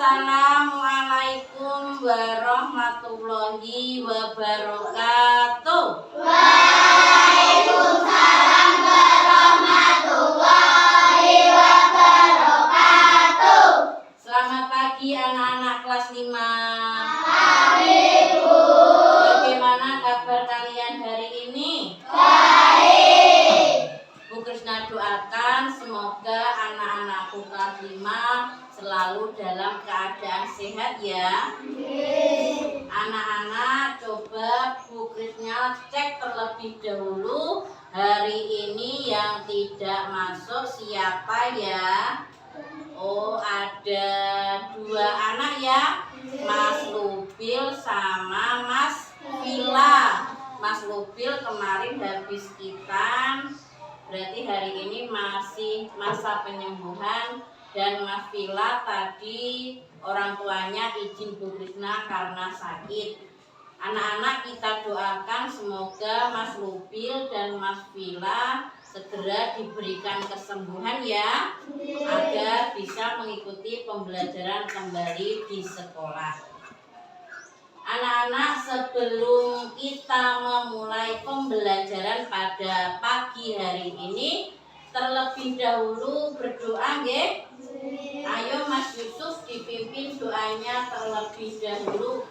Assalamualaikum warahmatullahi wabarakatuh. Waalaikumsalam warahmatullahi wabarakatuh. Selamat pagi anak-anak kelas 5. Pagi, Bu. Bagaimana kabar kalian hari ini? Baik. Bu Krisna doakan semoga anak-anakku kelas 5 selalu dalam keadaan sehat ya. Anak-anak, coba Bu Krisna cek terlebih dahulu hari ini yang tidak masuk siapa ya. Oh, ada 2 anak ya, Mas Lubil sama Mas Vila. Mas Lubil kemarin habis kitan, berarti hari ini masih masa penyembuhan. Dan Mas Vila tadi orang tuanya izin Bu Krisna karena sakit. Anak-anak, kita doakan semoga Mas Lubil dan Mas Vila segera diberikan kesembuhan ya, agar bisa mengikuti pembelajaran kembali di sekolah. Anak-anak, sebelum kita memulai pembelajaran pada pagi hari ini, terlebih dahulu berdoa nggih. Ayo Mas Yusuf dipimpin doanya terlebih dahulu.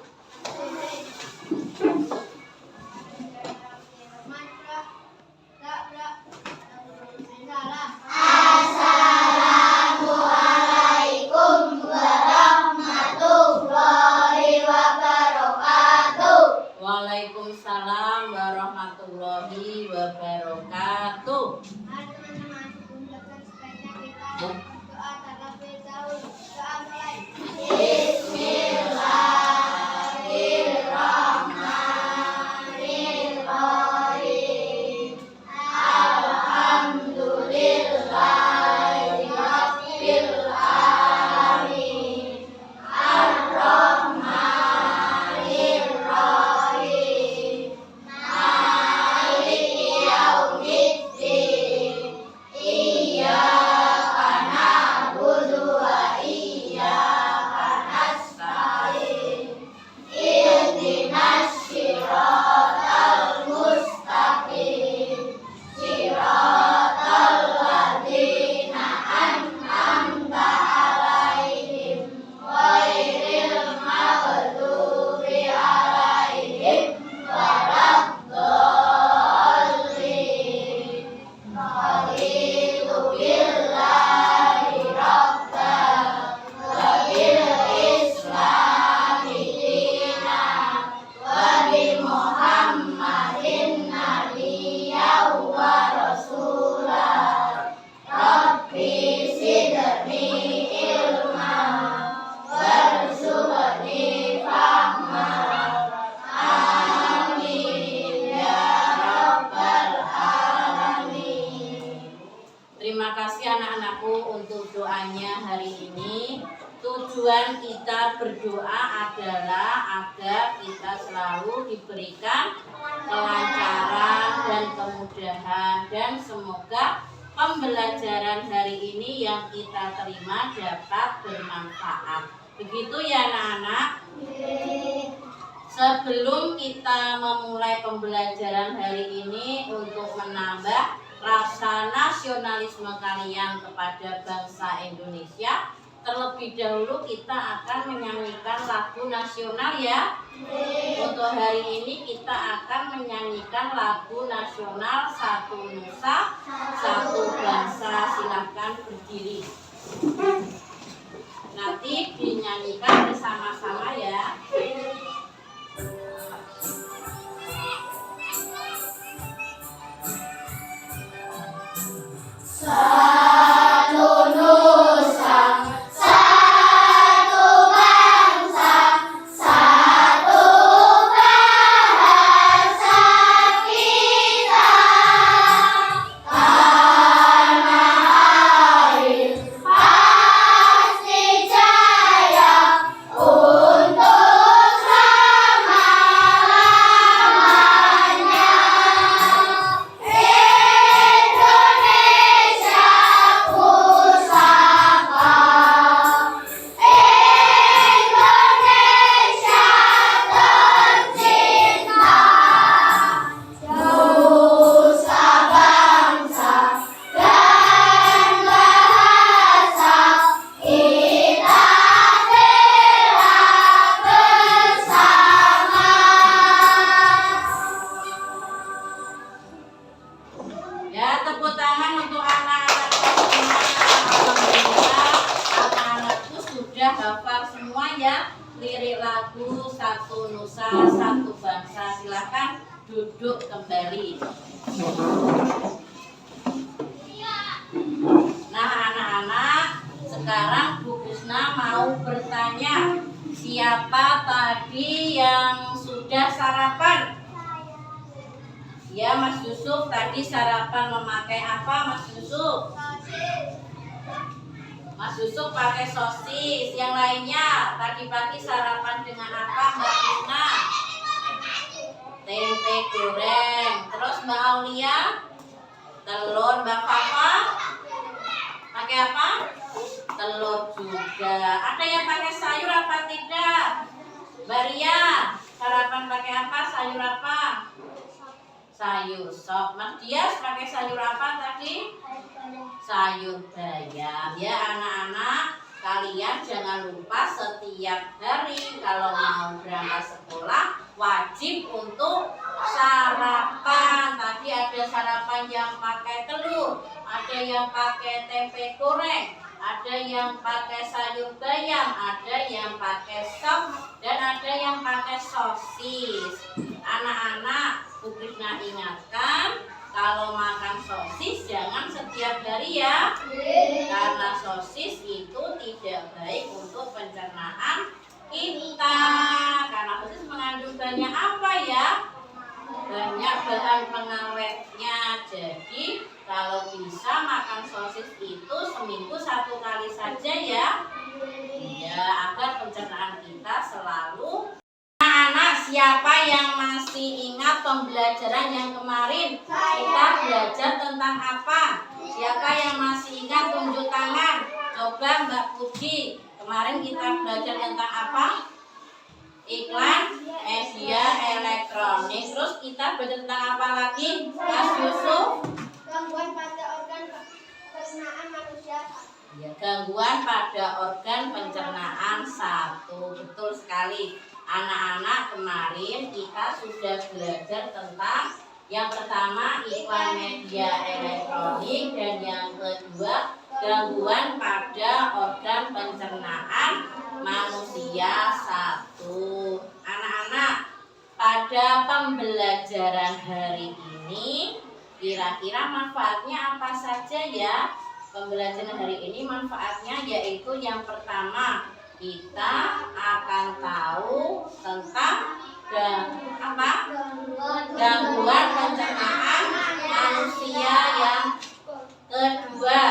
Assalamualaikum warahmatullahi wabarakatuh. Waalaikumsalam warahmatullahi wabarakatuh. Mari teman-teman, kumpulkan sebaiknya kita berdoa terlebih dahulu. Doa mulai. Bismillahirrahmanirrahim. Alhamdulillahirabbil alamin. Ar-Rahmanir-Rahim. Maliki yaumiddin. Iyyaka na'budu wa iyyaka nasta'in. Ihdinas siratal mustaqim. Siratal ladzina an'amta 'alaihim ghairil maghdubi 'alaihim waladdallin. Raditu billahi rabban wa bil islami dinan wa bi Muhammadin nabiyyan wa rasulan. Rabbi zidni ilma warzuqni fahma. Amin ya rabbal alamin. Terima kasih anak-anakku untuk doanya hari ini. Tujuan kita berdoa adalah agar kita selalu diberikan kelancaran dan kemudahan, dan semoga pembelajaran hari ini yang kita terima dapat bermanfaat. Begitu ya anak-anak. Sebelum kita memulai pembelajaran hari ini, untuk menambah rasa nasionalisme kalian kepada bangsa Indonesia, terlebih dahulu kita akan menyanyikan lagu nasional ya. Untuk hari ini kita akan menyanyikan lagu nasional Satu Nusa, Satu Bangsa. Silahkan berdiri. Nanti dinyanyikan bersama-sama ya. Satu nusa, satu bangsa, satu bahasa kita. Tanah air pasti jaya untuk hafal semua ya lirik lagu Satu Nusa Satu Bangsa. Silakan duduk kembali. Nah anak-anak, sekarang Bu Krisna mau bertanya, siapa tadi yang sudah sarapan? Ya Mas Yusuf, tadi sarapan memakai apa Mas Yusuf? Mas Yusuf pakai sosis. Yang lainnya tadi pagi sarapan dengan apa Mbak Krisna? Tempe goreng. Terus Mbak Aulia? Telur. Mbak Fafa? Pakai apa? Telur juga. Ada yang pakai sayur apa tidak? Mbak Ria, sarapan pakai apa? Sayur apa? Sayur sop. Mas Dias pakai sayur apa tadi? Sayur bayam. Ya anak-anak, kalian jangan lupa setiap hari kalau mau berangkat sekolah wajib untuk sarapan. Tadi ada sarapan yang pakai telur, ada yang pakai tempe goreng, ada yang pakai sayur bayam, ada yang pakai sop, dan ada yang pakai sosis. Anak-anak, Bu Krisna ingatkan, kalau makan sosis jangan setiap hari ya, karena sosis itu tidak baik untuk pencernaan kita. Karena sosis mengandung banyak apa ya? Banyak bahan pengawetnya. Jadi kalau bisa makan sosis itu seminggu 1 kali saja ya, agar pencernaan kita selalu. Anak-anak, siapa yang masih ingat pembelajaran yang kemarin? Kita belajar tentang apa? Siapa yang masih ingat, tunjuk tangan. Coba Mbak Puji, kemarin kita belajar tentang apa? Iklan media elektronik. Terus kita belajar tentang apa lagi? Mas Yusuf? Gangguan pada organ pencernaan manusia. Ya, gangguan pada organ pencernaan 1. Betul sekali. Anak-anak, kemarin kita sudah belajar tentang yang pertama iklan media elektronik, dan yang kedua gangguan pada organ pencernaan manusia 1. Anak-anak, pada pembelajaran hari ini kira-kira manfaatnya apa saja ya? Pembelajaran hari ini manfaatnya yaitu yang pertama, kita akan tahu tentang gangguan pencernaan manusia yang kedua,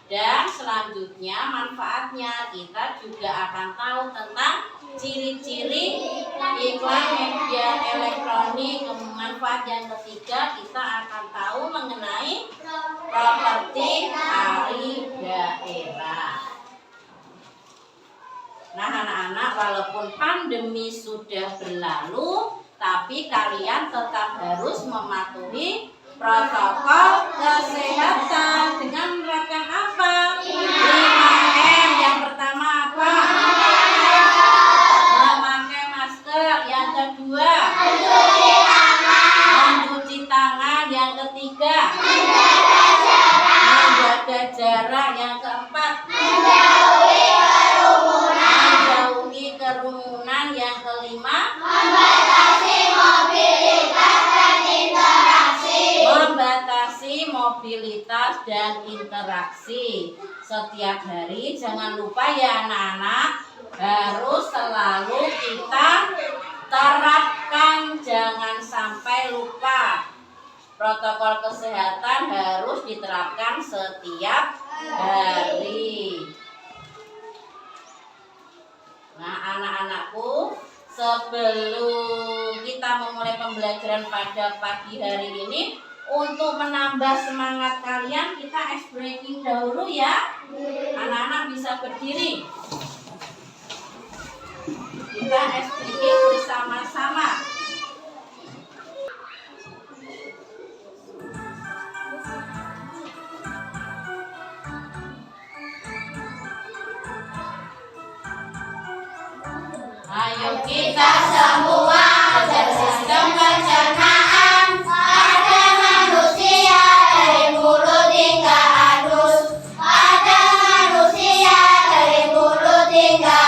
dan selanjutnya manfaatnya kita juga akan tahu tentang ciri-ciri iklan media elektronik. Manfaat yang ketiga, kita akan tahu mengenai properti hari daerah. Nah anak-anak, walaupun pandemi sudah berlalu, tapi kalian tetap harus mematuhi protokol kesehatan dengan menerapkan apa? 5M. Yang pertama apa? Memakai masker. Yang kedua, mencuci tangan. Yang ketiga, menjaga jarak. Yang keempat, menjauhi kerumunan. Yang kelima, membatasi mobilitas dan interaksi. Setiap hari jangan lupa ya anak-anak, harus selalu kita terapkan, jangan sampai lupa. Protokol kesehatan harus diterapkan setiap hari. Nah anak-anakku, sebelum kita memulai pembelajaran pada pagi hari ini, untuk menambah semangat kalian, kita ice breaking dahulu ya. Anak-anak bisa berdiri. Kita ice breaking bersama-sama. Ayo kita semua bersistem pencernaan pada manusia dari mulut hingga anus. Pada manusia dari mulut hingga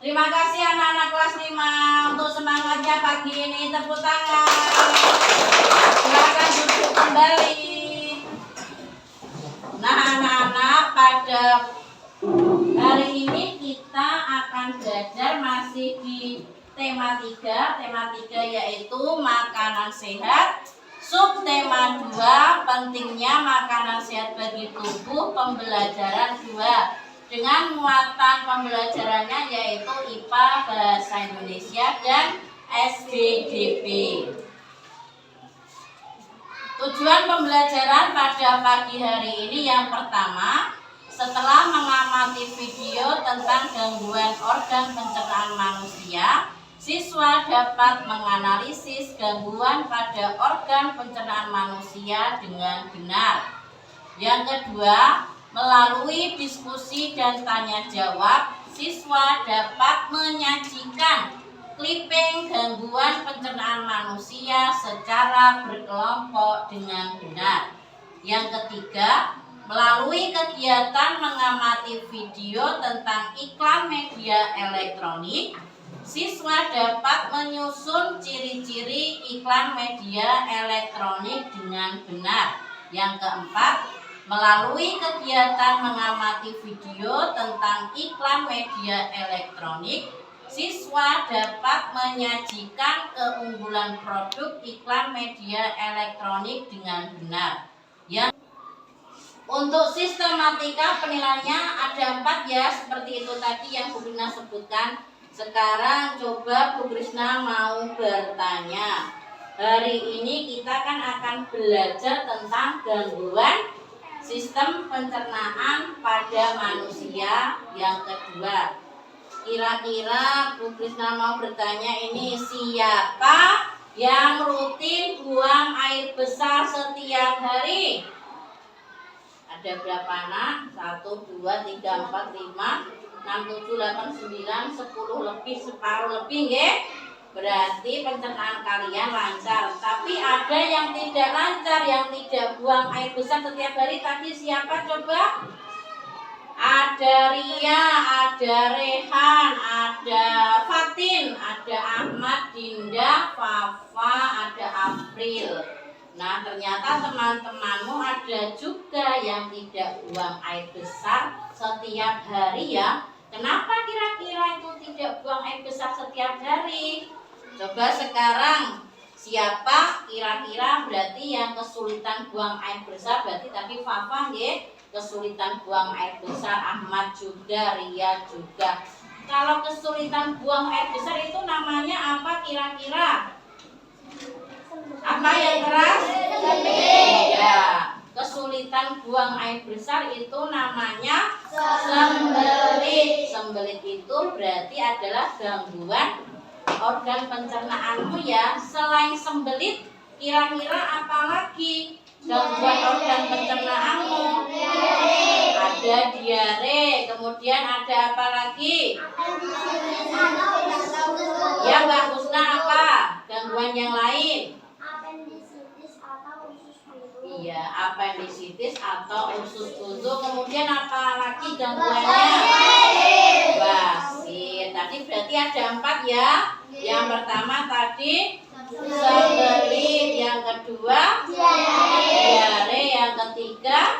Terima kasih anak-anak kelas 5 untuk semangatnya pagi ini. Tepuk tangan. Silakan duduk kembali. Nah anak-anak, pada hari ini kita akan belajar masih di tema 3. Tema 3 yaitu makanan sehat. Subtema 2, pentingnya makanan sehat bagi tubuh. Pembelajaran 2 dengan muatan pembelajarannya yaitu IPA, Bahasa Indonesia, dan SBDP. Tujuan pembelajaran pada pagi hari ini yang pertama, setelah mengamati video tentang gangguan organ pencernaan manusia, siswa dapat menganalisis gangguan pada organ pencernaan manusia dengan benar. Yang kedua, melalui diskusi dan tanya jawab, siswa dapat menyajikan clipping gangguan pencernaan manusia secara berkelompok dengan benar. Yang ketiga, melalui kegiatan mengamati video tentang iklan media elektronik, siswa dapat menyusun ciri-ciri iklan media elektronik dengan benar. Yang keempat, melalui kegiatan mengamati video tentang iklan media elektronik, siswa dapat menyajikan keunggulan produk iklan media elektronik dengan benar. Untuk sistematika penilaiannya ada 4 ya, seperti itu tadi yang Bu Krishna sebutkan. Sekarang coba Bu Krishna mau bertanya. Hari ini kita kan akan belajar tentang gangguan sistem pencernaan pada manusia yang kedua. Kira-kira Bu Krishna mau bertanya ini, siapa yang rutin buang air besar setiap hari? Ada berapa anak? 1, 2, 3, 4, 5, 6, 7, 8, 9, 10 lebih, separuh lebih ya? Berarti pencernaan kalian lancar. Tapi ada yang tidak lancar, yang tidak buang air besar setiap hari. Tadi siapa coba? Ada Ria, ada Rehan, ada Fatin, ada Ahmad, Dinda, Fafa, ada April. Nah ternyata teman-temanmu ada juga yang tidak buang air besar setiap hari ya. Kenapa kira-kira itu tidak buang air besar setiap hari? Coba sekarang siapa kira-kira berarti yang kesulitan buang air besar, berarti tapi Fafa ya kesulitan buang air besar, Ahmad juga, Ria juga. Kalau kesulitan buang air besar itu namanya apa kira-kira? Apa yang keras? Ya, kesulitan buang air besar itu namanya sembelit. Sembelit itu berarti adalah gangguan organ pencernaanmu ya. Selain sembelit, kira-kira apa lagi gangguan organ pencernaanmu? Ada diare, kemudian ada apa lagi? Ya Mbak Husna, apa gangguan yang lain? Iya, apendisitis atau usus buntu. Kemudian apa lagi gangguannya? Basit. Tadi berarti ada 4 ya. Yang pertama tadi sembelit, yang kedua diare, yang ketiga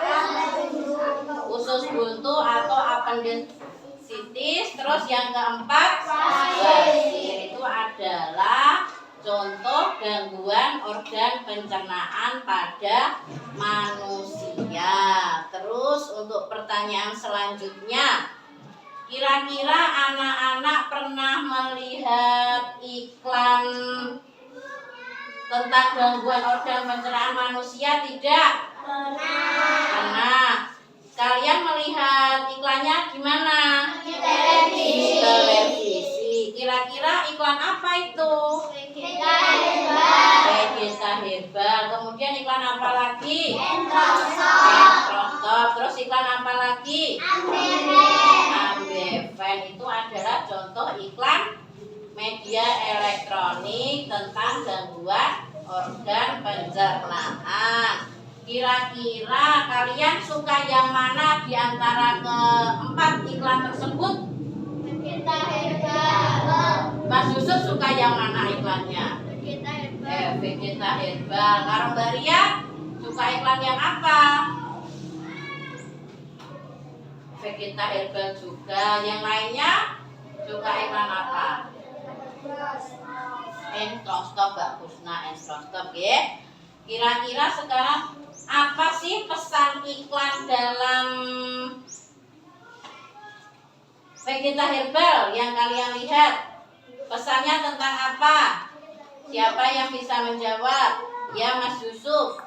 usus buntu atau apendisitis, terus yang keempat basit. Itu adalah contoh gangguan organ pencernaan pada manusia. Terus untuk pertanyaan selanjutnya, kira-kira anak-anak pernah melihat iklan tentang gangguan organ pencernaan manusia tidak? Pernah. Kalian melihat iklannya di mana? Di televisi. Kira-kira iklan apa itu? Vegeta Herbal. Kemudian iklan apa lagi? Entrostop. Terus iklan apa lagi? Ambeven. Itu adalah contoh iklan media elektronik tentang gangguan organ pencernaan. Kira-kira kalian suka yang mana di antara keempat iklan tersebut? Vegeta Herbal. iklannya? Vegeta herbal. Vegeta herbal. Kalau Mbak Ria suka iklan yang apa? Vegeta herbal juga. Yang lainnya suka iklan apa? Enstrostop, Mbak Kusna, Enstrostop ya. Kira-kira sekarang apa sih pesan iklan dalam Vegeta herbal yang kalian lihat? Pesannya tentang apa? Siapa yang bisa menjawab? Ya, Mas Yusuf.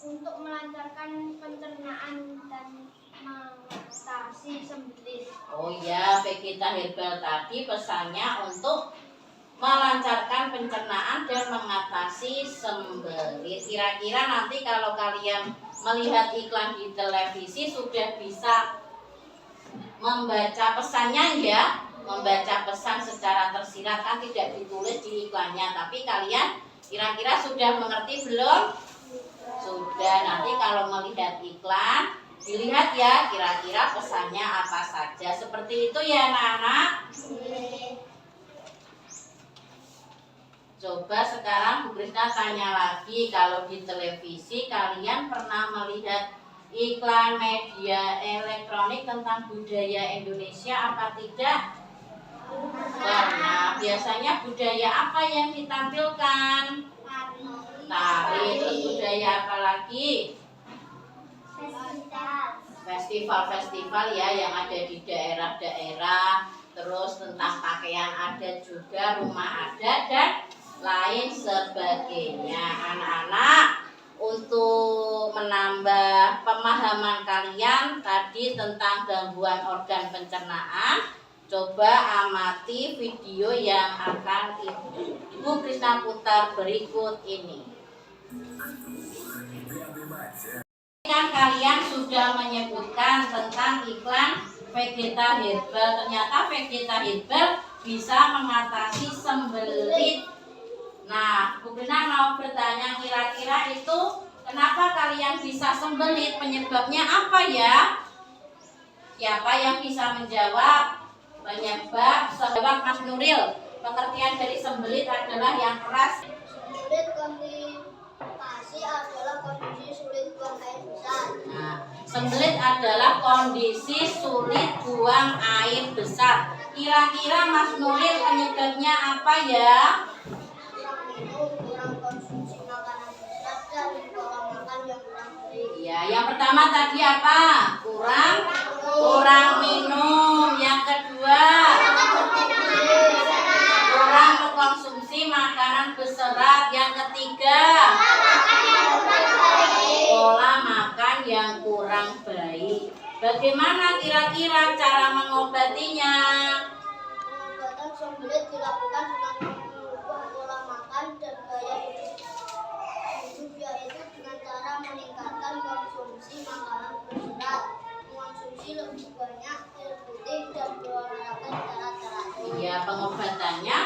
Untuk melancarkan pencernaan dan mengatasi sembelit. Oh ya, Vegeta herbal tadi pesannya untuk melancarkan pencernaan dan mengatasi sembelit. Kira-kira nanti kalau kalian melihat iklan di televisi sudah bisa membaca pesannya ya, membaca pesan secara tersirat, kan tidak ditulis di iklannya, tapi kalian kira-kira sudah mengerti belum? Sudah. Nanti kalau melihat iklan dilihat ya kira-kira pesannya apa saja, seperti itu ya anak-anak. Coba sekarang Bu Krisna tanya lagi, kalau di televisi kalian pernah melihat iklan media elektronik tentang budaya Indonesia apa tidak? Karena biasanya budaya apa yang ditampilkan? Tari. Terus budaya apa lagi? Festival-festival ya yang ada di daerah-daerah. Terus tentang pakaian adat juga, rumah adat dan lain sebagainya. Anak-anak, untuk menambah pemahaman kalian tadi tentang gangguan organ pencernaan, coba amati video yang akan Ibu Krisna putar berikut ini. Kan kalian sudah menyebutkan tentang iklan Vegeta herbal. Ternyata Vegeta herbal bisa mengatasi sembelit. Nah, Bu Krisna mau bertanya, kira-kira itu kenapa kalian bisa sembelit? Penyebabnya apa ya? Siapa yang bisa menjawab? Jawab Mas Nuril. Pengertian dari sembelit adalah yang keras. Sembelit konstipasi adalah kondisi sulit buang air besar. Nah, sembelit adalah kondisi sulit buang air besar. Kira-kira Mas Nuril penyebabnya apa ya? Kurang minum, kurang konsumsi makanan berat, dan pola makan yang kurang baik. Ya, yang pertama tadi apa? Kurang minum. Yang kedua, kurang mengkonsumsi makanan berserat. Yang ketiga, pola makan yang kurang baik. Bagaimana kira-kira cara mengobatinya? Pengobatan sembelit dilakukan dengan mengubah pola makan dan gaya hidup, yaitu dengan cara meningkatkan konsumsi makanan berserat, mengonsumsi lebih banyak air putih, dan berolahraga secara teratur. Ya, pengobatannya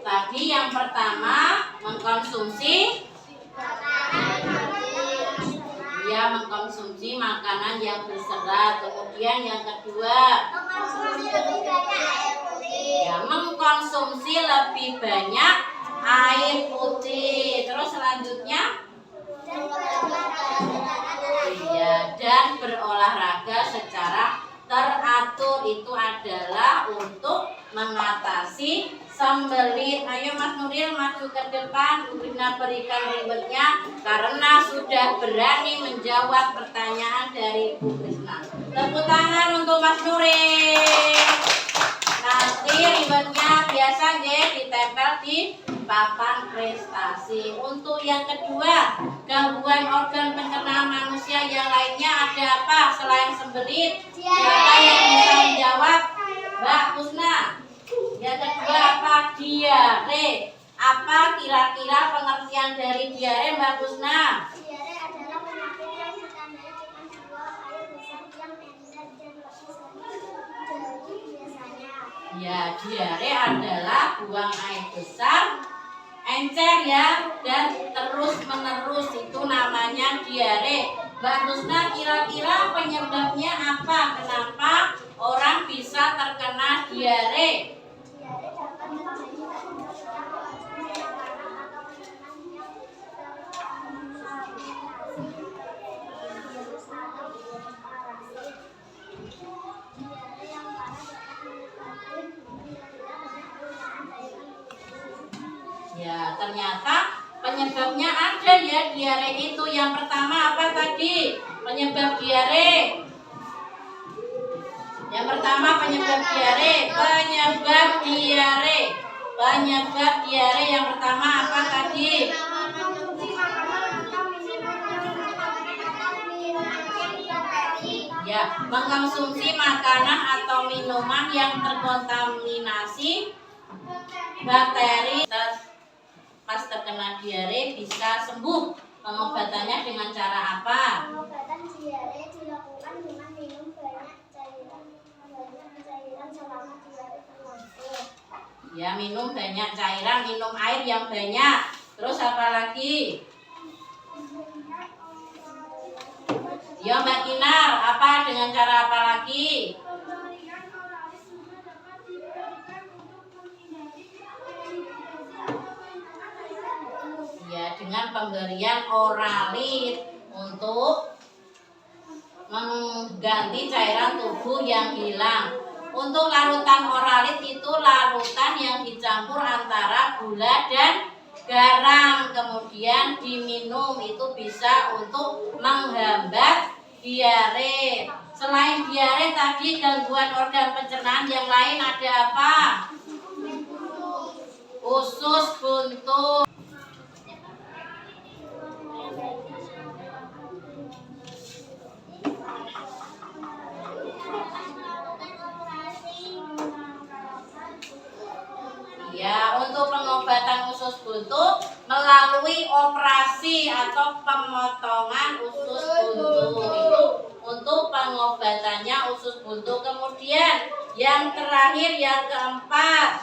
tadi yang pertama mengkonsumsi makanan yang berserat. Kemudian yang kedua, mengkonsumsi lebih banyak air putih. Terus selanjutnya, dan berolahraga secara teratur. Itu adalah untuk mengatasi sembelit. Ayo Mas Nuril maju ke depan, Bu Krisna berikan ribetnya karena sudah berani menjawab pertanyaan dari Bu Krisna. Tepuk tangan untuk Mas Nuril. Nanti ribetnya biasa ditempel di papan prestasi. Untuk yang kedua, gangguan organ pencernaan manusia yang lainnya ada apa selain sembelit? Siapa yang bisa menjawab? Mbak Kusna. Yang kedua apa? Diare. Apa kira-kira pengertian dari diare, Mbak Kusna? Diare adalah penyakit yang ditandai dengan buang air besar yang encer dan lebih sering terjadi biasanya. Ya, diare adalah buang air besar, encer ya, dan terus menerus, itu namanya diare. Mbak Kusna, kira-kira penyebabnya apa? Kenapa orang bisa terkena diare? Diare dapat terjadi karena Ya, ternyata penyebabnya ada ya diare itu. Yang pertama apa tadi? Penyebab diare. Yang pertama penyebab diare. Penyebab diare yang pertama apa tadi? Ya, mengkonsumsi makanan atau minuman yang terkontaminasi bakteri. Pas terkena diare bisa sembuh. Pengobatannya dengan cara apa? Pengobatan diare dilakukan dengan minum banyak cairan selama diare berlangsung. Ya, minum banyak cairan, minum air yang banyak. Terus apa lagi? Ya Mbak Kinar, apa dengan cara apa lagi? Ya, dengan pemberian oralit untuk mengganti cairan tubuh yang hilang. Untuk larutan oralit itu larutan yang dicampur antara gula dan garam, kemudian diminum. Itu bisa untuk menghambat diare. Selain diare tadi, gangguan organ pencernaan yang lain ada apa? Usus buntu. Ya, untuk pengobatan usus buntu melalui operasi atau pemotongan usus buntu. Itu untuk pengobatannya usus buntu. Kemudian yang terakhir, yang keempat,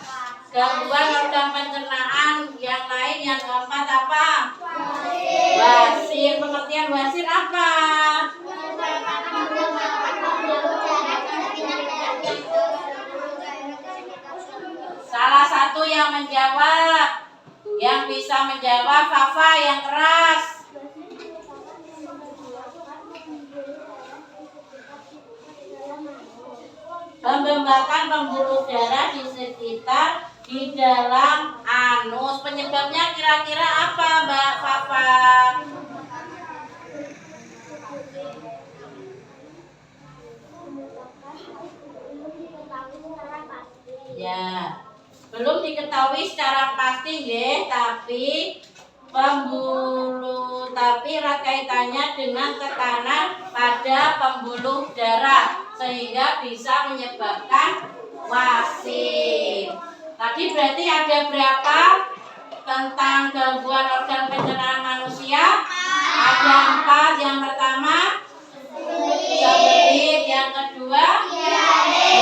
gangguan organ pencernaan yang lain. Yang keempat apa? Wasir. Pengertian wasir apa? Salah satu yang menjawab, yang bisa menjawab, Fafa yang keras. Pembengkakan pembuluh darah di sekitar di dalam anus. Penyebabnya kira-kira apa, Mbak Fafa? Ya, belum diketahui secara pasti ya, tapi kaitannya dengan tekanan pada pembuluh darah sehingga bisa menyebabkan wasir. Tadi berarti ada berapa tentang gangguan organ pencernaan manusia? Ada 4. Yang pertama sembelit, yang kedua diare,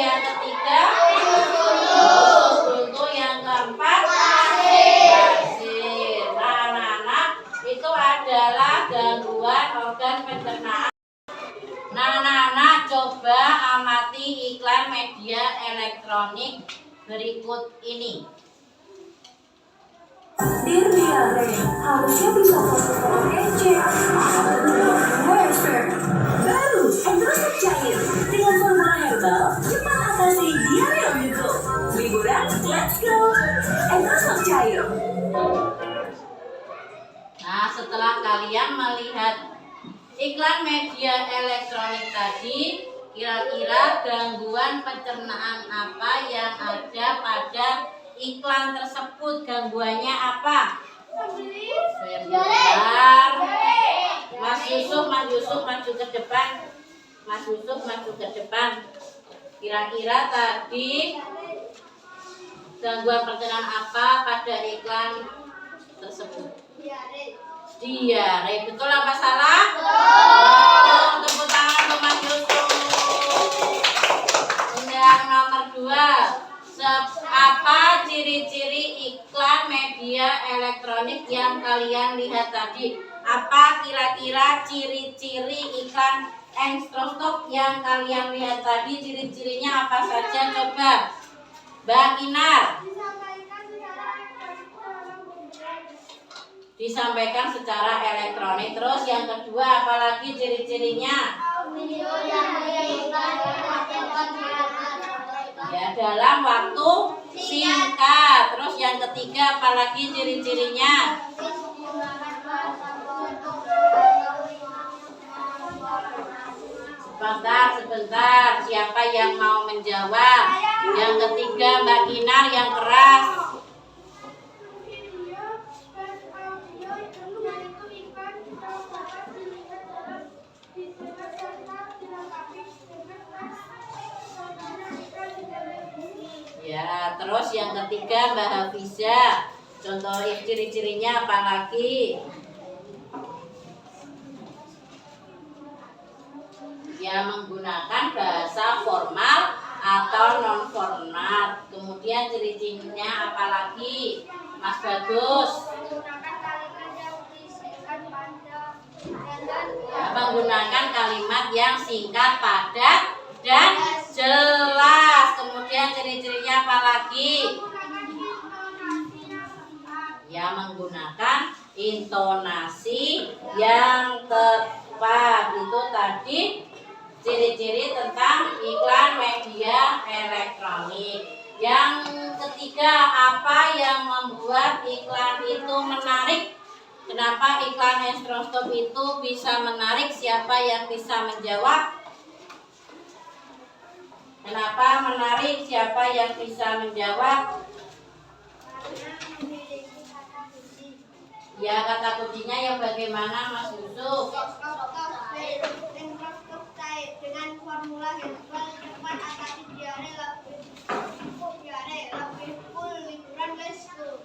yang ketiga usus buntu, yang keempat wasir. Nah, anak-anak, itu adalah gangguan organ pencernaan. Nah, anak-anak, coba amati iklan media elektronik berikut ini. Dear diare, harusnya bisa foto-foto kece. Baru, Endrosat cair. Dengan formula herbal, cepat atasi diare on the go. Liburan, let's go. Endrosat cair. Nah, setelah kalian melihat iklan media elektronik tadi, kira-kira gangguan pencernaan apa yang ada pada iklan tersebut? Gangguannya apa? Sebentar. Mas Yusuf maju ke depan. Mas Yusuf maju ke depan. Kira-kira tadi gangguan pencernaan apa pada iklan tersebut? Diare. Betul apa salah? Betul. Tepuk tangan untuk Mas Yusuf. Yang nomor 2. Apa ciri-ciri iklan media elektronik yang kalian lihat tadi? Apa kira-kira ciri-ciri iklan Endrosat yang kalian lihat tadi? Ciri-cirinya apa saja? Coba Mbak Kinar. Disampaikan secara elektronik. Terus yang kedua, apalagi ciri-cirinya? Ya, dalam waktu singkat. Terus yang ketiga apalagi ciri-cirinya? Sebentar, siapa yang mau menjawab? Yang ketiga Mbak Kinar yang keras. Ya, terus yang ketiga Mbak Hafiza. Contoh ciri-cirinya apa lagi? Ya, menggunakan bahasa formal atau non formal. Kemudian ciri-cirinya apa lagi, Mas Bagus? Ya, menggunakan kalimat yang singkat, padat, dan jelas. Kemudian ciri-cirinya apa lagi? Ya, menggunakan intonasi yang tepat. Itu tadi ciri-ciri tentang iklan media elektronik. Yang ketiga, apa yang membuat iklan itu menarik? Kenapa iklan Estrostop itu bisa menarik? Siapa yang bisa menjawab? Kenapa menarik? Siapa yang bisa menjawab? Ya, kata kuncinya yang bagaimana, Mas Yusuf? Dengan formula herbal cepat atasi diare lebih full liburan lesku.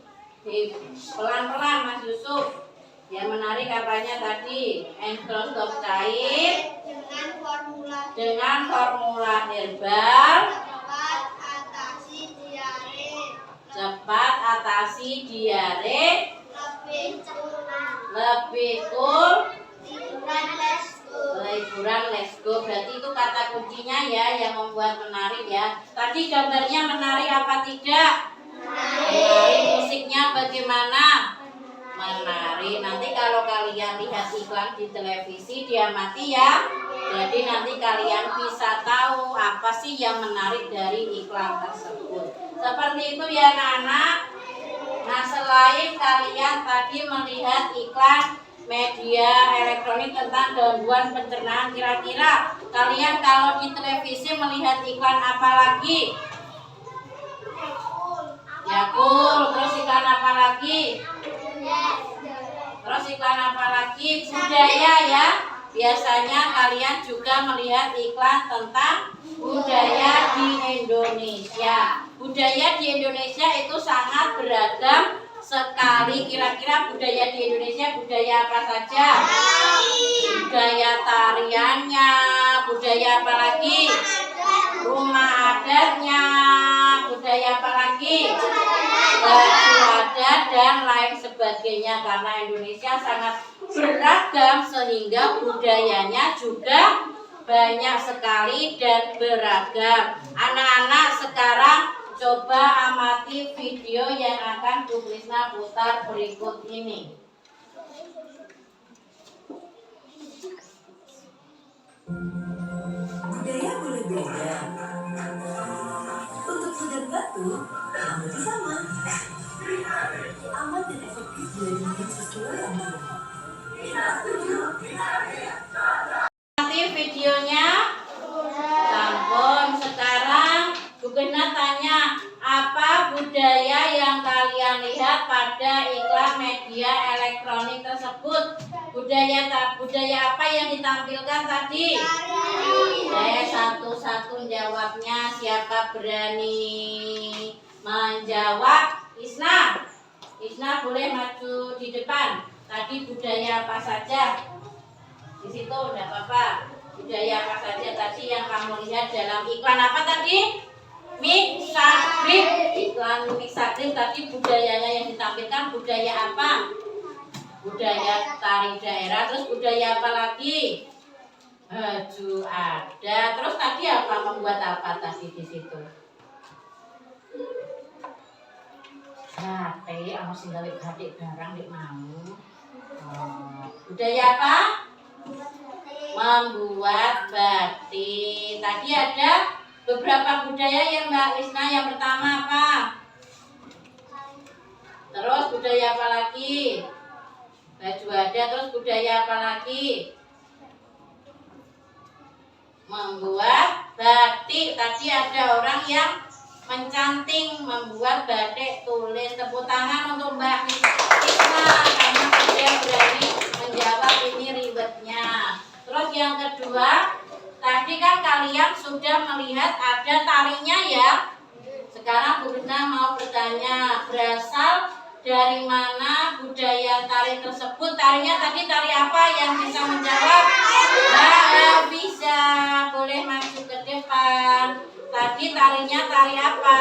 Pelan-pelan Mas Yusuf. Yang menarik apanya tadi? Estrostop cair dengan formula herbal cepat atasi diare lebih cool liburan let's go. Berarti itu kata kuncinya ya yang membuat menarik ya. Tadi gambarnya menarik apa tidak? Menarik. Musiknya bagaimana? Menarik. Nanti kalau kalian lihat iklan di televisi dia mati ya. Jadi nanti kalian bisa tahu apa sih yang menarik dari iklan tersebut. Seperti itu ya anak-anak. Nah, selain kalian tadi melihat iklan media elektronik tentang gangguan pencernaan, kira-kira kalian kalau di televisi melihat iklan apa lagi? Yakult. Terus iklan apa lagi? Terus iklan apa lagi? Budaya ya. Biasanya kalian juga melihat iklan tentang budaya di Indonesia. Budaya di Indonesia itu sangat beragam sekali. Kira-kira budaya di Indonesia budaya apa saja? Budaya tariannya, budaya apa lagi? Rumah adatnya, budaya apa lagi? Baju adat dan lain sebagainya. Karena Indonesia sangat beragam sehingga budayanya juga banyak sekali dan beragam. Anak-anak sekarang coba amati video yang akan Bu Krisna putar berikut ini. Budaya boleh beda. Untuk pudar batu, rambutnya sama. Aman dan efektif bila diminum sesuai anjuran. Nanti videonya sampun. Sekarang Bu Krisna tanya, apa budaya yang kalian lihat pada iklan media elektronik tersebut? Budaya apa yang ditampilkan tadi? Satu-satu jawabnya. Siapa berani menjawab? Isna boleh maju di depan. Tadi budaya apa saja? Di situ enggak apa-apa. Budaya apa saja tadi yang kamu lihat dalam iklan apa tadi? Mixagrip. Iklan Mixagrip tadi budayanya yang ditampilkan budaya apa? Budaya tari daerah. Terus budaya apa lagi? Baju ada. Terus tadi apa, membuat apa tadi di situ? Sate, aku singgal adik barang di mau. Budaya apa? Membuat batik. Tadi ada beberapa budaya ya Mbak Krisna. Yang pertama apa? apa lagi? Membuat batik. Tadi ada orang yang mencanting membuat batik tulis. Tepuk tangan untuk Mbak Isma karena dia berani menjawab ini ribetnya. Terus yang kedua, tadi kan kalian sudah melihat ada tarinya ya. Sekarang Bu Rina mau bertanya, berasal dari mana budaya tari tersebut? Tarinya tadi tari apa? Yang bisa menjawab? Mbak bisa, boleh maju ke depan. Tadi tarinya tari apa?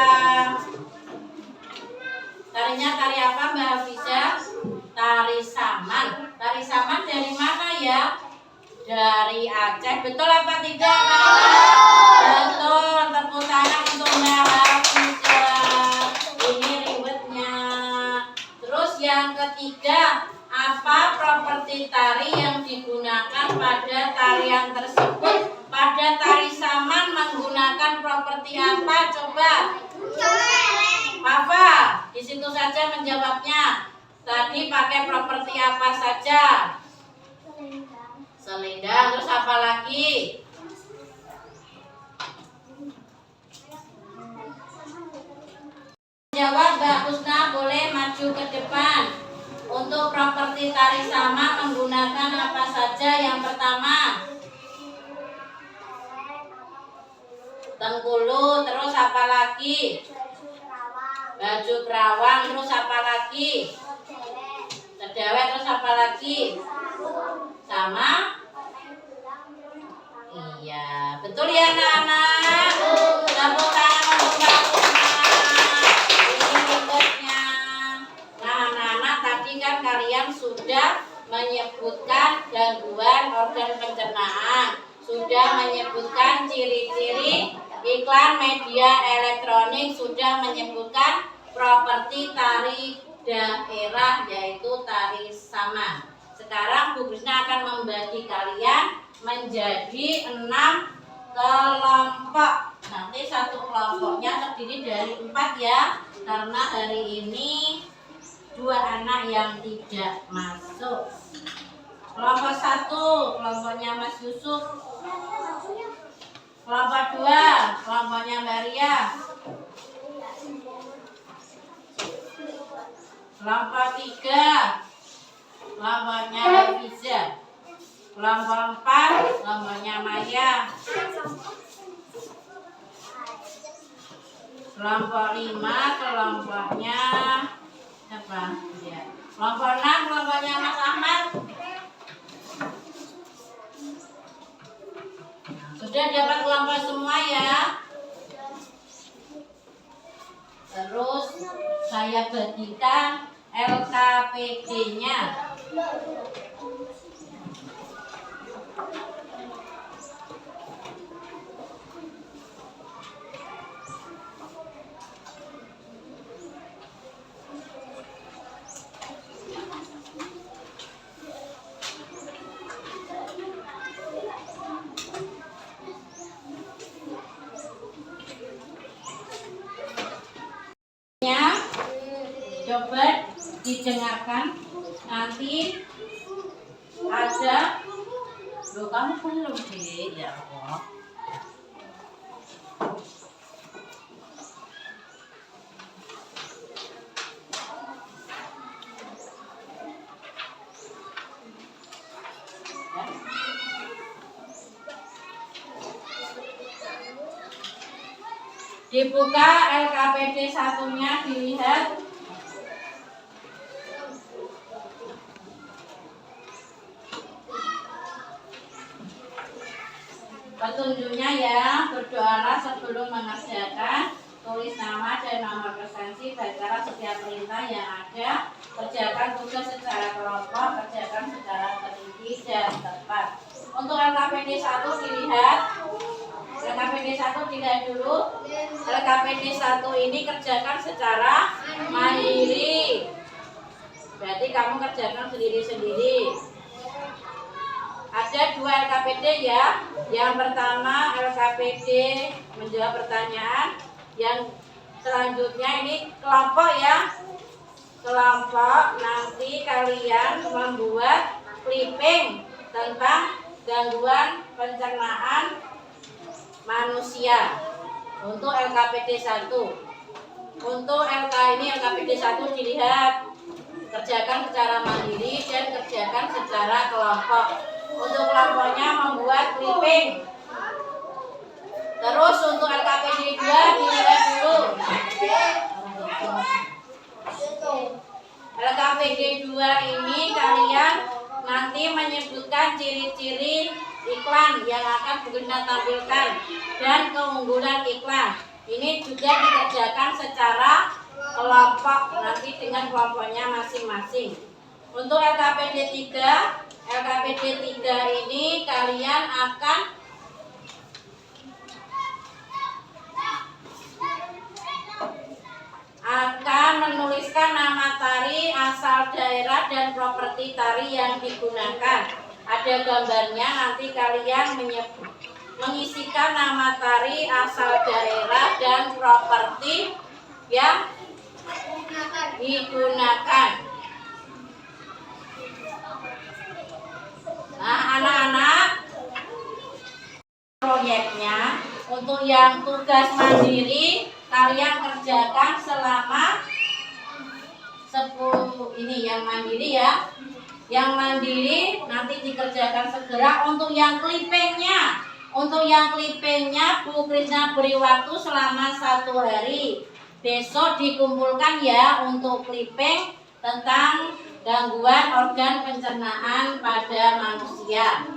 Tarinya tari apa Mbak bisa? Tari saman. Tari saman dari mana ya? Dari Aceh. Betul apa tidak? Betul. Tepuk tangan untuk Mbak Hafiza. Ini ribetnya. Terus yang ketiga, apa properti tari yang digunakan pada tarian tersebut? Pada tari saman menggunakan properti apa? Coba. Papa, di situ saja menjawabnya. Tadi pakai properti apa saja? Selendang. Terus apa lagi? Jawab Mbak Husna, boleh maju ke depan. Untuk properti tari sama menggunakan apa saja? Yang pertama Tengkulu. Terus apa lagi? Baju kerawang. Terus apa lagi? Sedewek. Terus apa lagi? Sama? Iya, betul ya anak-anak. Tepuk tangan untuk Mbak Husna. Ini ribetnya. Nah anak-anak, tadi kan kalian sudah menyebutkan gangguan organ pencernaan, sudah menyebutkan ciri-ciri iklan media elektronik, sudah menyebutkan properti tari daerah yaitu tari saman. Sekarang Bu Krisna akan membagi kalian menjadi 6 kelompok. Nanti satu kelompoknya terdiri dari 4 ya, karena hari ini 2 anak yang tidak masuk. Kelompok 1, kelompoknya Mas Yusuf. Kelompok 2, kelompoknya Maria. Kelompok 3, kelompoknya Hafiza. Kelompok 4, kelompoknya Maya. Kelompok 5, kelompoknya apa? Ya. Kelompok 6, kelompoknya Mas Ahmad. Sudah dapat kelompok semua ya. Terus saya bagikan LKPD-nya. Coba didengarkan, nanti ada. Loh, kamu belum sih ya Allah. Dibuka LKPD satunya, dilihat. Petunjuknya ya, berdoalah sebelum mengerjakan, tulis nama dan nomor presensi, bacalah setiap perintah yang ada, kerjakan tugas secara kelompok, kerjakan secara teliti dan tepat. Untuk LKPD 1 dilihat. LKPD 1 dilihat dulu. LKPD 1 ini kerjakan secara mandiri. Berarti kamu kerjakan sendiri-sendiri. Ada 2 LKPD ya. Yang pertama LKPD menjawab pertanyaan. Yang selanjutnya ini kelompok ya. Kelompok, nanti kalian membuat clipping tentang gangguan pencernaan manusia untuk LKPD 1. Untuk LKPD 1 dilihat kerjakan secara mandiri dan kerjakan secara kelompok. Untuk kelompoknya membuat clipping. Terus untuk LKPD 2 dilihat dulu. LKPD 2 ini kalian nanti menyebutkan ciri-ciri iklan yang akan Bukrisna tampilkan dan keunggulan iklan. Ini juga dikerjakan secara kelompok nanti dengan kelompoknya masing-masing. Untuk LKPD 3 ini kalian akan menuliskan nama tari, asal daerah dan properti tari yang digunakan. Ada gambarnya, nanti kalian mengisikan nama tari, asal daerah dan properti yang digunakan. Nah, anak-anak, proyeknya untuk yang tugas mandiri kalian kerjakan selama 10 ini yang mandiri ya. Yang mandiri nanti dikerjakan segera. Untuk yang clippingnya Bu Krisna beri waktu selama 1 hari. Besok dikumpulkan ya untuk clipping tentang gangguan organ pencernaan pada manusia.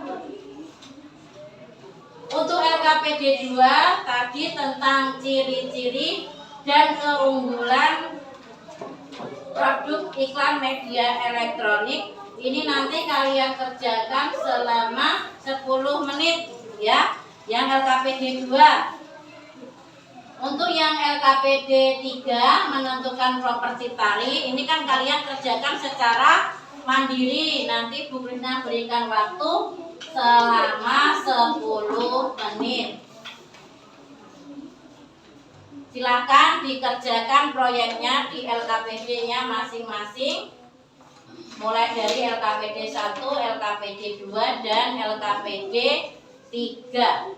Untuk LKPD 2 tadi tentang ciri-ciri dan keunggulan produk iklan media elektronik. Ini nanti kalian kerjakan selama 10 menit ya, yang LKPD 2. Untuk yang LKPD 3 menentukan properti tari, ini kan kalian kerjakan secara mandiri. Nanti Bu Krisna berikan waktu selama 10 menit. Silakan dikerjakan proyeknya di LKPD-nya masing-masing. Mulai dari LKPD 1, LKPD 2, dan LKPD 3.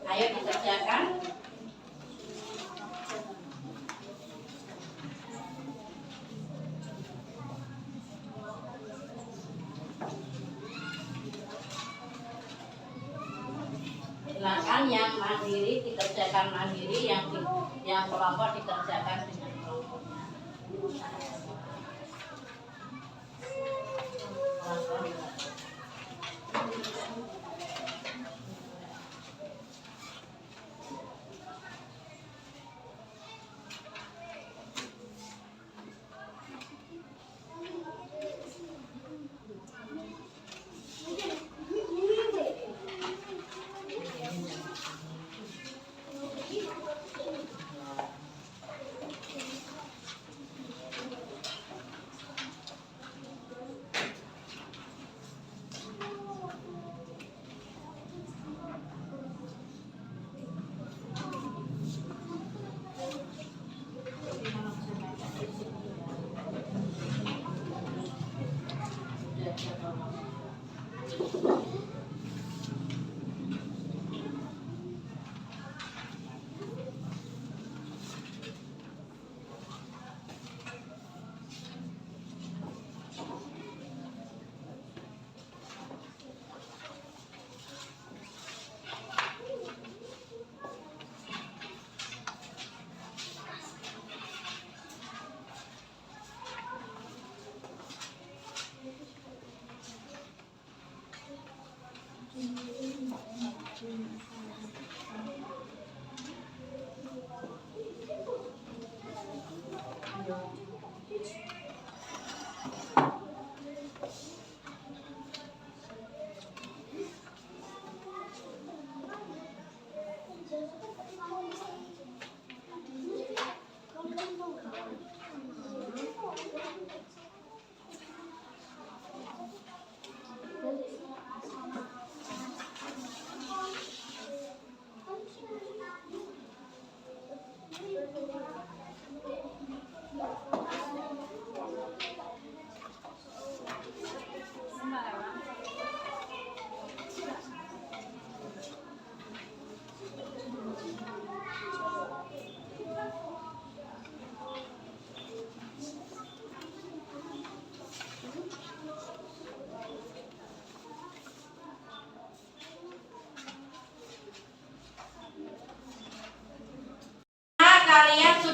Ayo dikerjakan. Silakan yang mandiri dikerjakan mandiri, yang kelompok dikerjakan dengan kelompok.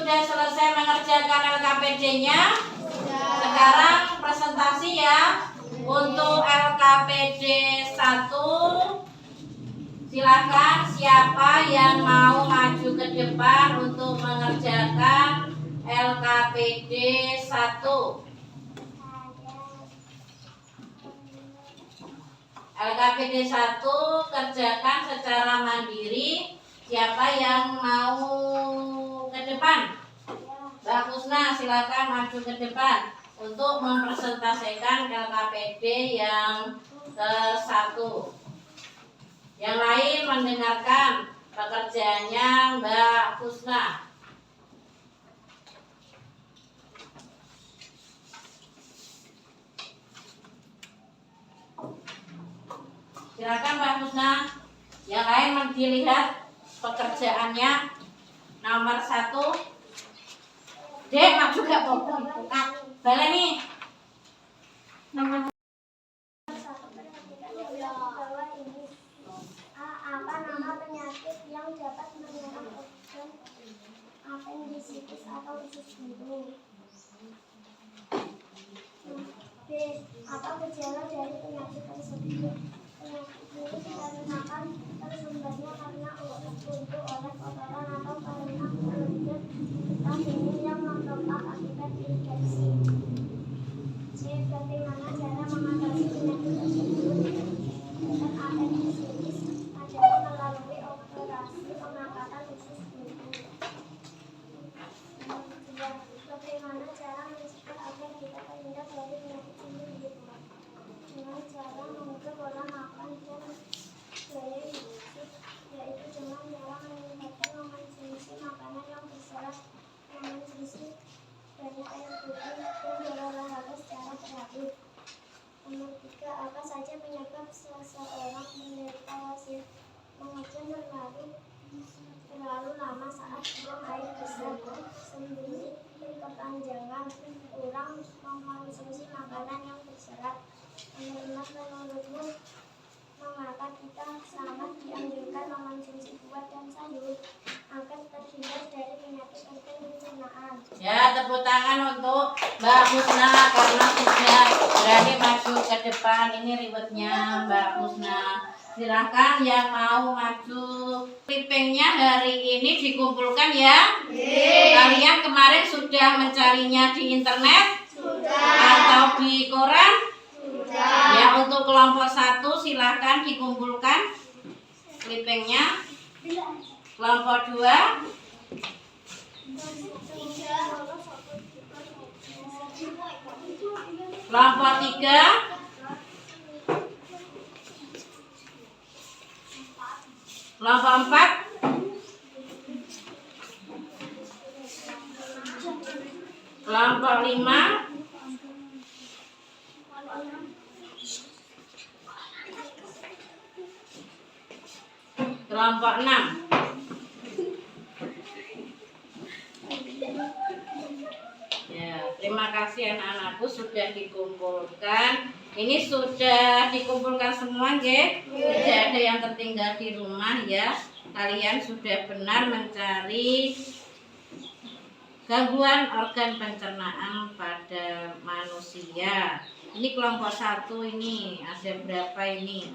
sudah selesai mengerjakan LKPD-nya? Sekarang presentasi ya. Untuk LKPD 1, silakan siapa yang mau maju ke depan untuk mengerjakan LKPD 1. LKPD 1 kerjakan secara mandiri. Siapa yang mau ke depan? Mbak Kusna, silakan maju ke depan untuk mempresentasikan LKPD yang ke-1. Yang lain mendengarkan pekerjaannya Mbak Kusna. Silakan Mbak Kusna. Yang lain dilihat pekerjaannya nomor 1. Dek, maju gak apa-apa. Balik nih. Apa nama penyakit yang dapat menyerang organ apendisitis atau usus buntu? B. Apa gejala dari penyakit tersebut? Penyakit ini dikarenakan tersumbatnya karena usus buntu oleh kotoran atau karena kelenjar getah bening yang membengkak akibat infeksi. C. Bagaimana cara mengatasi penyakit tersebut? Dan apendisitis adalah melalui operasi pengangkatan usus buntu. Bagaimana cara mencegah agar kita terhindar dari penyakit ini? Dengan cara mengubah pola makan dan gaya hidup, yaitu dengan cara meningkatkan mengonsumsi makanan yang berserat, mengonsumsi banyak air putih, dan berolahraga secara teratur. Nomor 3, apa saja penyebab seseorang menderita wasir mengejan terlalu lama saat buang air besar, sembelit, berkepanjangan, kurang mengonsumsi makanan yang berserat. Nomor 4, menurutmu mengapa kita sangat dianjurkan mengonsumsi buah dan sayur agar terhindar dari penyakit organ pencernaan? Ya, tepuk tangan untuk Mbak Kusna karena sudah berani maju ke depan. Ini ribetnya Mbak Kusna. Silahkan yang mau maju. Clippingnya hari ini dikumpulkan ya. Kalian kemarin sudah mencarinya di internet? Atau di koran? Ya, untuk kelompok 1 silahkan dikumpulkan clippingnya. Kelompok 2, kelompok 3, kelompok 4, kelompok 5, kelompok 6. Ya, terima kasih anak-anakku sudah dikumpulkan. Ini sudah dikumpulkan semua, nggih? Tidak ada yang tertinggal di rumah ya. Kalian sudah benar mencari gangguan organ pencernaan pada manusia. Ini kelompok 1 ini ada berapa ini?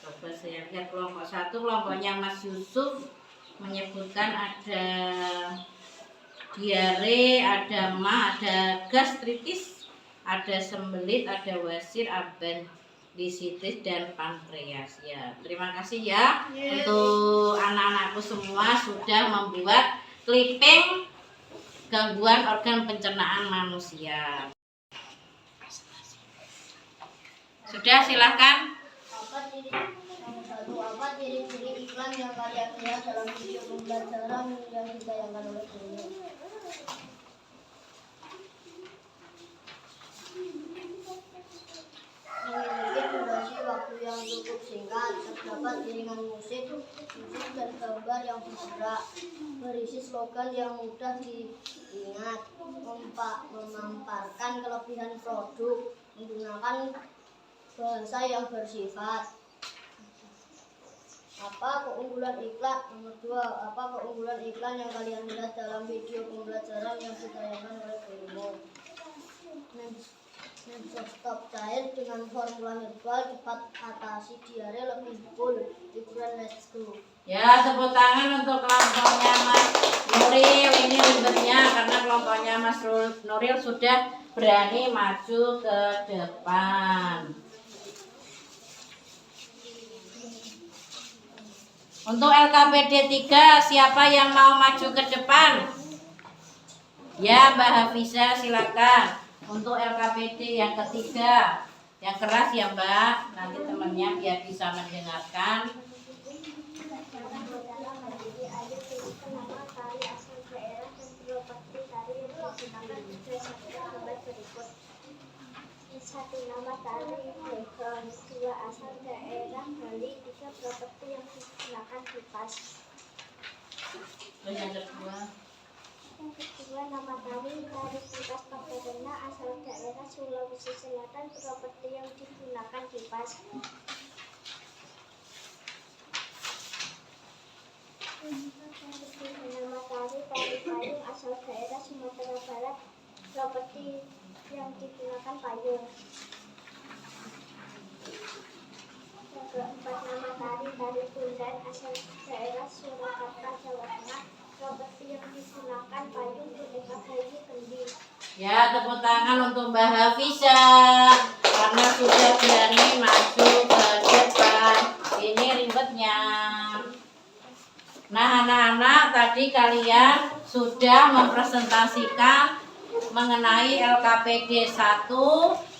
Coba saya lihat kelompok 1, kelompoknya Mas Yusuf menyebutkan ada diare, ada mah, ada gastritis, ada sembelit, ada wasir, apendisitis, dan pankreas. Ya, terima kasih ya untuk anak-anakku semua sudah membuat clipping gangguan organ pencernaan manusia. Sudah, silakan. Apa ciri-ciri iklan yang kalian lihat dalam video pembelajaran yang ditayangkan oleh guru? Memiliki durasi waktu yang cukup singkat, terdapat iringan musik dan gambar yang bergerak, berisi slogan yang mudah diingat, memamparkan kelebihan produk, menggunakan bahasa yang bersifat Apa keunggulan iklan? Nomor 2, apa keunggulan iklan yang kalian lihat dalam video pembelajaran yang ditayangkan oleh Guru? Stop cair dengan formula herbal cepat atasi diare lebih cool. Liburan let's go. Ya, tepuk tangan untuk kelompoknya Mas Nuril. Ini ribetnya karena kelompoknya Mas Nuril sudah berani maju ke depan. Untuk LKPD 3, siapa yang mau maju ke depan? Ya, Mbak Hafiza silakan. Untuk LKPD yang ketiga, yang keras ya Mbak, nanti temannya biar bisa mendengarkan. Satu, nama tari background. 2, asal daerah Bali. 3, properti yang digunakan kipas. Terus yang kedua, Nama tari kipas Pagadena, asal daerah Sulawesi Selatan. Properti yang digunakan kipas. Nama tari payung, asal daerah Sumatera Barat. Properti yang digunakan payung. Yang keempat, nama tari Bundan, asal daerah Surakarta, Jawa Tengah. Properti yang digunakan payung, boneka bayi, kendi. ya tepuk tangan untuk Mbak Hafiza karena sudah berani maju ke depan. Ini ribetnya. Nah anak-anak, tadi kalian sudah mempresentasikan mengenai LKPD 1,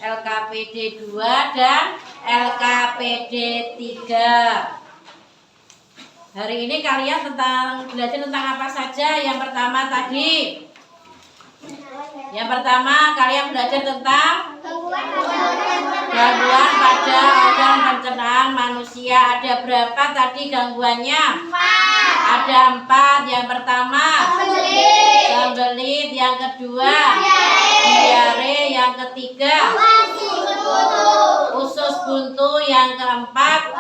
LKPD 2, dan LKPD 3. Hari ini kalian belajar tentang apa saja? Yang pertama tadi. Yang pertama kalian belajar tentang gangguan pada organ pencernaan manusia. Ada berapa tadi gangguannya? 4. Ada 4. Yang pertama sembelit, yang kedua diare, yang ketiga usus buntu, yang keempat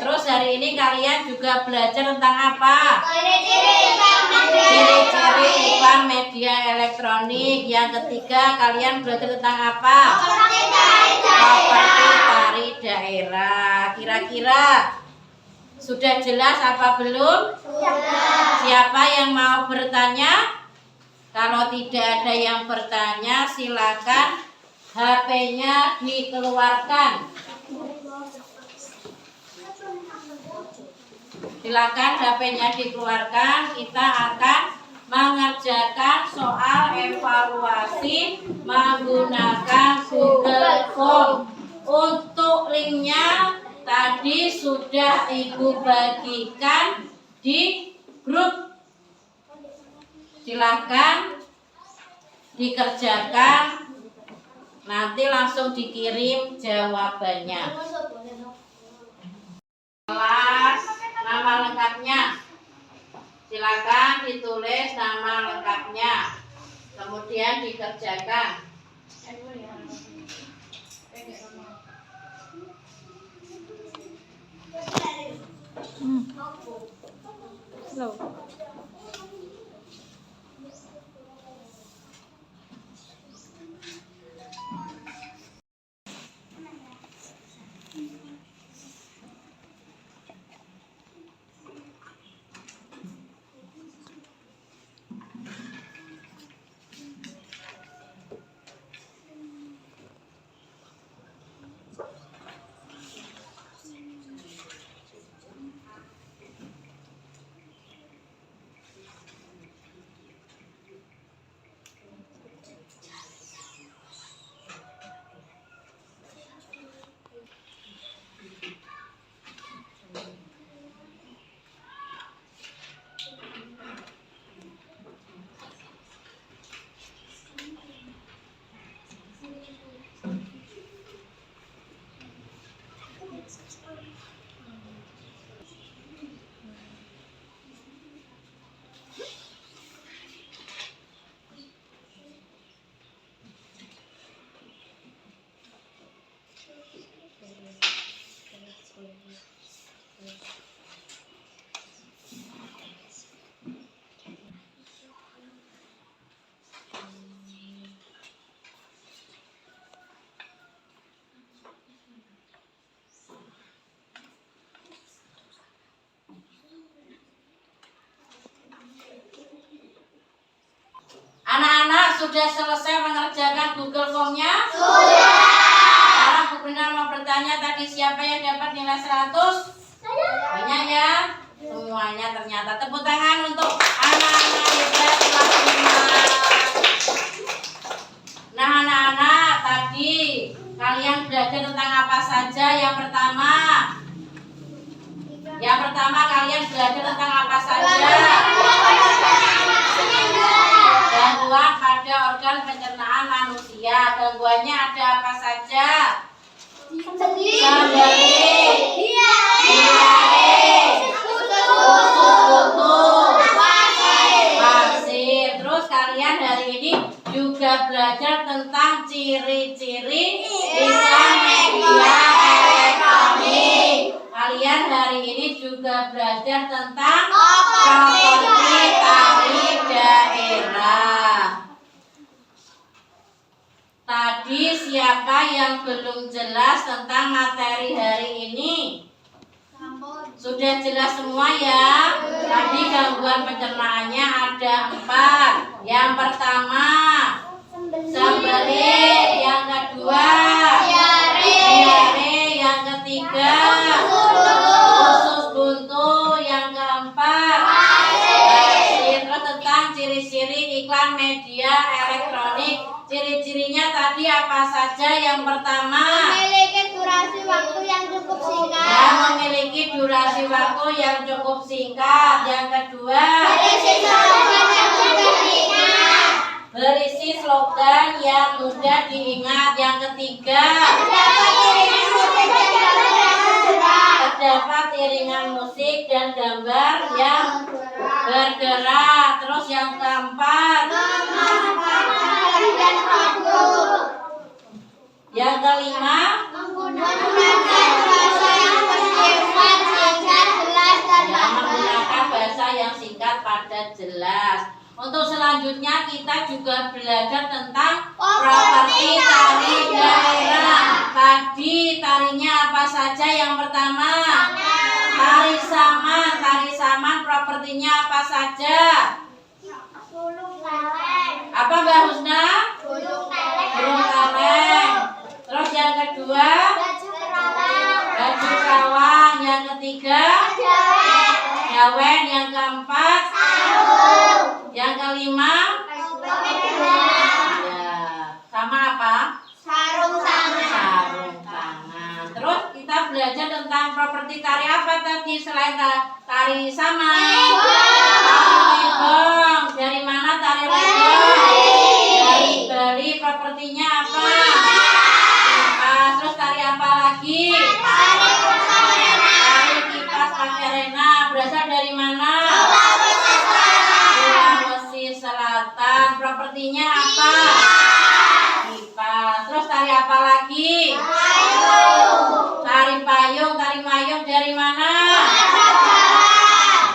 terus hari ini kalian juga belajar tentang apa? Ciri-ciri iklan media elektronik. Yang ketiga kalian belajar tentang apa? Properti tari daerah. Kira-kira sudah jelas apa belum? Siapa yang mau bertanya? Kalau tidak ada yang bertanya, silakan HP-nya dikeluarkan. Silakan HP-nya dikeluarkan. Kita akan mengerjakan soal evaluasi menggunakan Google Form. Untuk linknya tadi sudah Ibu bagikan di grup. Silakan dikerjakan. Nanti langsung dikirim jawabannya. Kelas nama lengkapnya. Silakan ditulis nama lengkapnya. Kemudian dikerjakan. Anak-anak sudah selesai mengerjakan Google Form-nya? Sudah. Sekarang Bu Krishna mau bertanya, tadi siapa yang dapat nilai 100? Banyak ya? Semuanya ternyata. Tepuk tangan untuk anak-anak hebat kelas 5. Nah anak-anak, tadi kalian belajar tentang apa saja? Yang pertama kalian belajar tentang apa saja? Gangguan pada organ pencernaan manusia. Gangguannya ada apa saja? Sembelit, diare, usus buntu, wasir. Terus kalian hari ini juga belajar tentang ciri-ciri iklan media elektronik. Kalian hari ini juga belajar tentang properti tarif daerah. Tadi siapa yang belum jelas tentang materi hari ini? Sudah jelas semua ya? Tadi gangguan pencernaannya ada 4. Yang pertama sembelit, yang kedua diare, yang ketiga usus buntu, yang keempat wasir. Terus tentang ciri-ciri iklan media elektronik. Ciri-cirinya tadi apa saja? Yang pertama, Memiliki durasi waktu yang cukup singkat. ya, memiliki durasi waktu yang cukup singkat. Yang kedua, berisi slogan yang mudah diingat. Yang ketiga, terdapat iringan musik dan gambar yang bergerak. Terus yang keempat, yang kelima, ya, menggunakan bahasa yang singkat, padat, jelas. Untuk selanjutnya kita juga belajar tentang properti tarif daerah. Tadi tarinya apa saja? Yang pertama, tari saman. Tari saman propertinya apa saja? Apa Mbak Husna? Burung kaleng. Terus yang kedua, baju perawang. Yang ketiga, jawen. Yang keempat, yang kelima, ya, sama apa? Sarung Sarung tangan. Terus kita belajar tentang properti tari apa tadi selain tari saman? Tari legong. Dari mana tari legong? Dari Bali. Propertinya apa? Terus tari apa lagi? Tari kipas pakai rena. Berasal dari mana? Sulawesi Selatan. Propertinya apa? Kipas. Terus tari apa lagi? Tari payung. Tari mayung dari mana?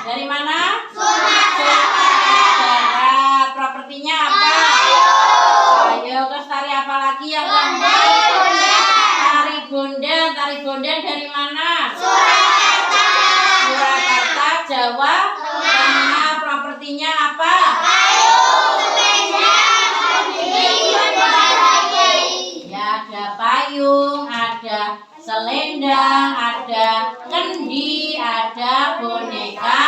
Dari mana? Barat. Propertinya apa? Payung. Terus tari apa lagi yang keempat? Tari bondan. Tari bondan dari mana? Surakarta, Jawa Tengah. Propertinya apa? Ya, ada payung, ada selendang, ada kendi, ada boneka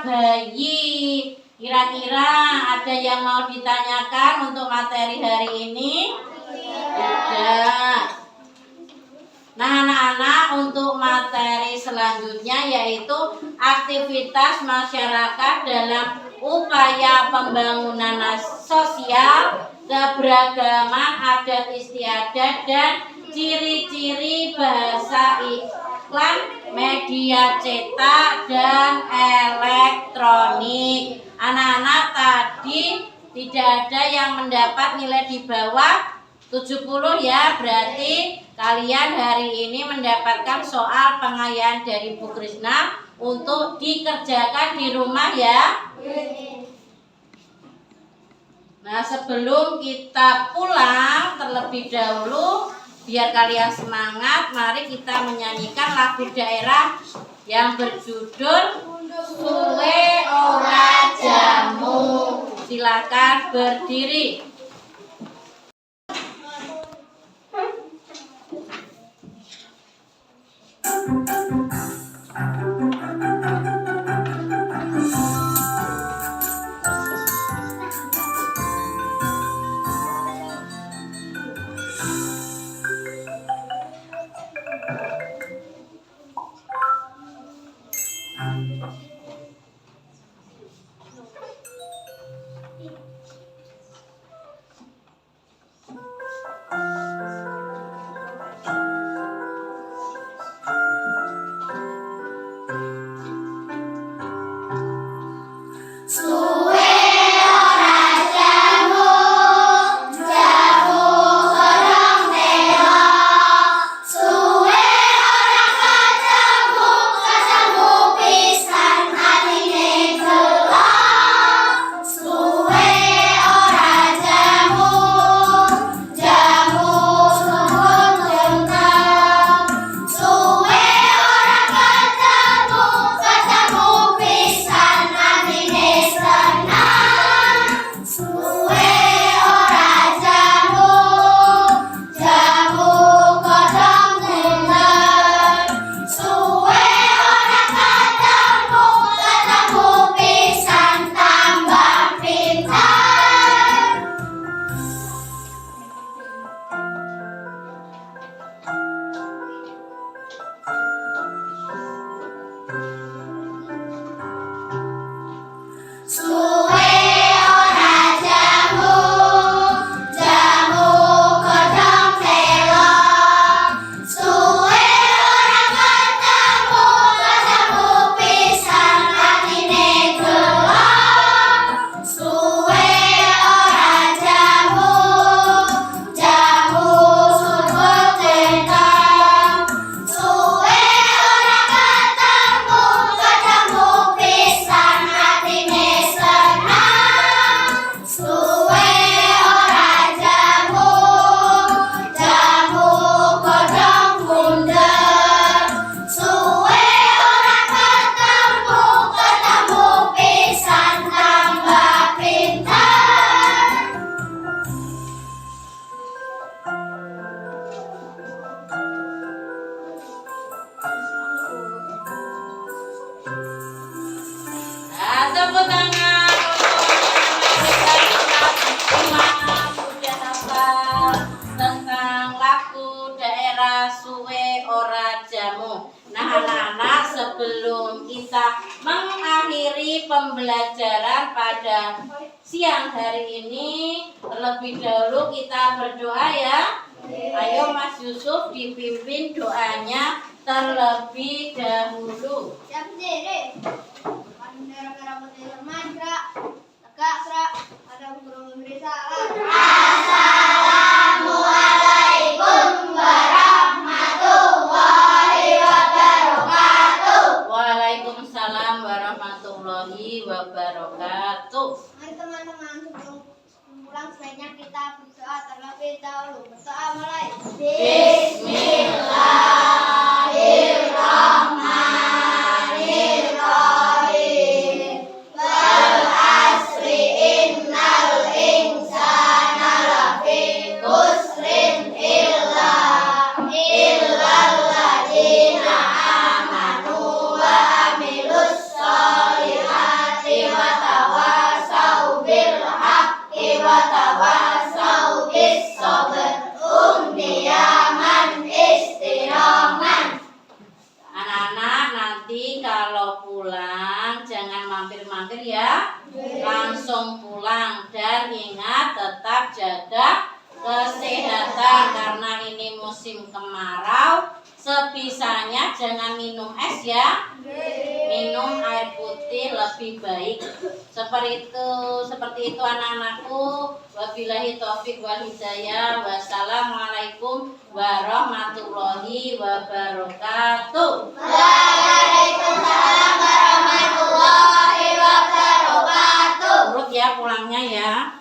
bayi. Kira-kira ada yang mau ditanyakan untuk materi hari ini? Tidak. Nah anak-anak, untuk materi selanjutnya yaitu aktivitas masyarakat dalam upaya pembangunan sosial, keberagaman adat istiadat, dan ciri-ciri bahasa iklan media cetak dan elektronik. Anak-anak, tadi tidak ada yang mendapat nilai di bawah 70 ya, berarti kalian hari ini mendapatkan soal pengayaan dari Bu Krishna untuk dikerjakan di rumah ya. Nah, sebelum kita pulang terlebih dahulu, biar kalian semangat, mari kita menyanyikan lagu daerah yang berjudul Suwe Ora Jamu. silakan berdiri. Tepuk tangan sudah hafal tentang lagu daerah suwe ora jamu. Nah anak-anak, sebelum kita mengakhiri pembelajaran pada siang hari ini, terlebih dahulu kita berdoa ya. Ayo Mas Yusuf dipimpin doanya terlebih dahulu. Siap diri. Merah-merah putih lemas, gerak. Tegak, gerak. Ada guru memberi salam. Assalamualaikum warahmatullahi wabarakatuh. Waalaikumsalam warahmatullahi wabarakatuh. Mari teman-teman, sebelum pulang sebaiknya kita berdoa terlebih dahulu. Berdoa mulai. Bismillahirrahmanirrahim. Wal asri innal insana lafi khusrin illal ladzina amanu wa amilus sholihati wa tawasau bil haqqi wa tawasau bis sabr. Umniyaman istirahat. Anak-anak, nanti kalau pulang jangan mampir-mampir ya. Langsung pulang dan ingat tetap jaga kesehatan karena ini musim kemarau. Sebisanya jangan minum es ya. Minum air putih lebih baik. Seperti itu anak-anakku. Wabillahi taufik wal hidayah. Wassalamualaikum warahmatullahi wabarakatuh. Waalaikumsalam warahmatullahi wabarakatuh. Urut ya pulangnya ya.